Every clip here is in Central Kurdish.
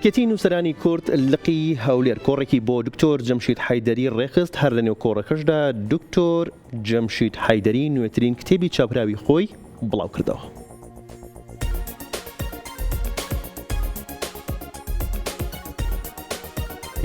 یەکێتی نووسەرانی کورد لقی هەولێر کۆڕێکی بۆ دکتۆر جەمشید حەیدەری ڕێخست. هەر لە نێو کۆڕەکەشدا دکتۆر جەمشید حەیدەری نوێترین کتێبی چاپراوی خۆی بڵاو کردەوە.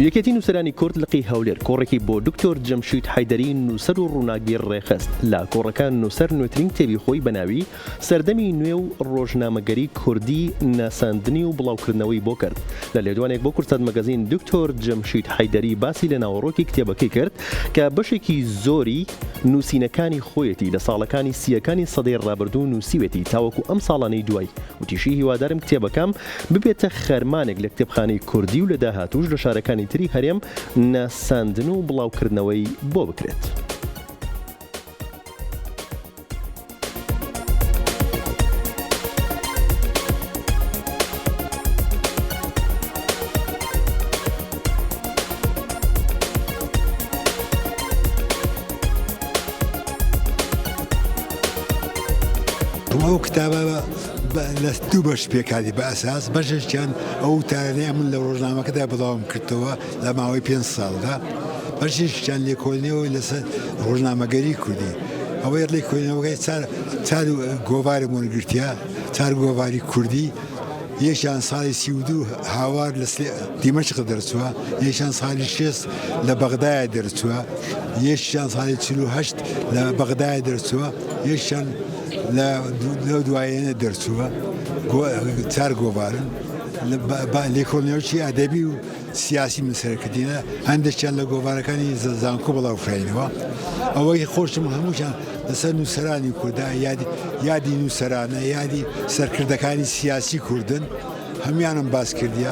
یەکێتی نووسەرانی کورد لقی هەولێر کۆڕێکی بۆ دکتۆر جەمشید حەیدەری نووسەر و ڕووناکبیر ڕێخست. لە کۆڕەکە نووسەر نوێترین کتێبی خۆی بەناوی سەردەمی نوێ و ڕۆژنامەگەری کوردی ناساندنی و بڵاوکردنەوەی بۆ کرد. لە لێدوانێک بۆ کورتات مەگەزین دکتۆر جەمشید حەیدەری باسی لە ناوەڕۆکی کتێبەکەی کرد کە بەشێکی زۆری نووسینەکانی خۆیەتی لە ساڵەکانی سیەکانی سەدەی ڕابردوو نووسیوێتی تاوەکو ئەم ساڵانەی دوای وتیشی هیوادارم کتێبەکەم ببێتە خەرمانێک لە کتێبخانەی کوردی و لە داهاتووش لە شارەکانی تری هەرێم ناساندن و بڵاوکردنەوەی بۆ بکرێت. ئەو کتابە لە دوو بەش پێکاتی بە ئەساس بەشێکیان ئەو تارانەیە من لە ڕۆژنامەکەدا بڵاوم کردەوە لە ماوەی 5 ساڵدا، بەشێکیان لێکۆڵینەوە لەسەر ڕۆژنامەگەری کوردی. ئەوەی لێکۆڵینەوەکەی چار گۆڤارم وەرگرتیا، چار گۆڤاری کوردی. یەکیان ساڵی 32 هاوار لە دیمەشق دەرچووە، یەکیان ساڵی 6 لە بەغدایە دەرچووە، یەکیان ساڵی 48 لە بەغدایە دەرچووە، یەکیان لە دوایەنە دەرچووە. چار گۆڤارن لێکۆڵینەوەی ئەدەبی و سیاسی من سەرکردینە. هەندێکیان لە گۆڤارەکانی زانکۆ بڵاوکراینەوە. ئەوەی خۆشم هەمووشان لەسەر نووسەرانی کووردا، یادی نووسەرانە، یادی سەرکردەکانی سیاسی کوردن، هەمویانم باس کردیە.